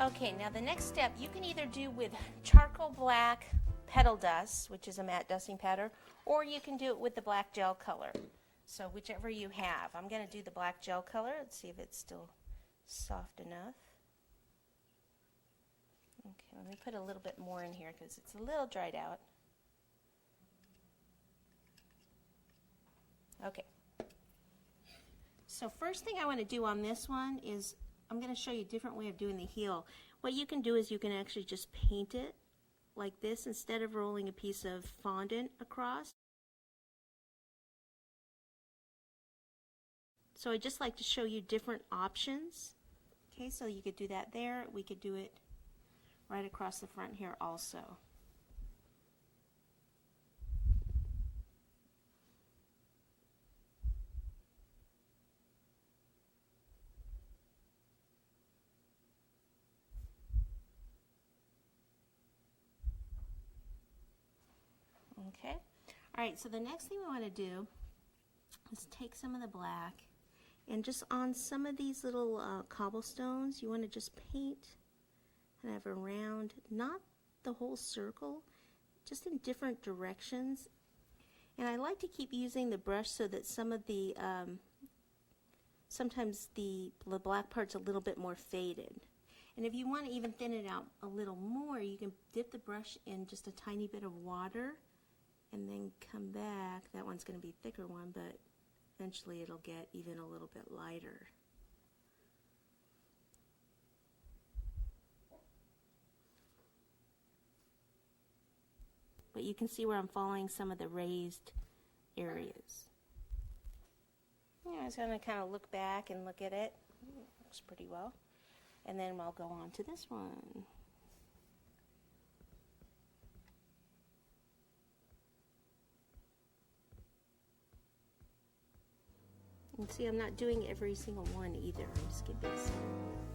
Okay, now the next step you can either do with charcoal black petal dust, which is a matte dusting powder, or you can do it with the black gel color. So whichever you have. I'm going to do the black gel color. Let's see if it's still soft enough. Okay, let me put a little bit more in here because it's a little dried out. Okay. So first thing I want to do on this one is I'm going to show you a different way of doing the heel. What you can do is you can actually just paint it like this instead of rolling a piece of fondant across. So I just like to show you different options. Okay, so you could do that there. We could do it right across the front here also. Okay, all right, so the next thing we want to do is take some of the black and just on some of these little cobblestones, you want to just paint kind of around, not the whole circle, just in different directions. And I like to keep using the brush so that some of the, sometimes the black part's a little bit more faded. And if you want to even thin it out a little more, you can dip the brush in just a tiny bit of water and then come back. That one's going to be a thicker one, but eventually it'll get even a little bit lighter. But you can see where I'm following some of the raised areas. Yeah, I was going to kind of look back and look at it. It looks pretty well. And then I'll go on to this one. And see, I'm not doing every single one either. I'm skipping some.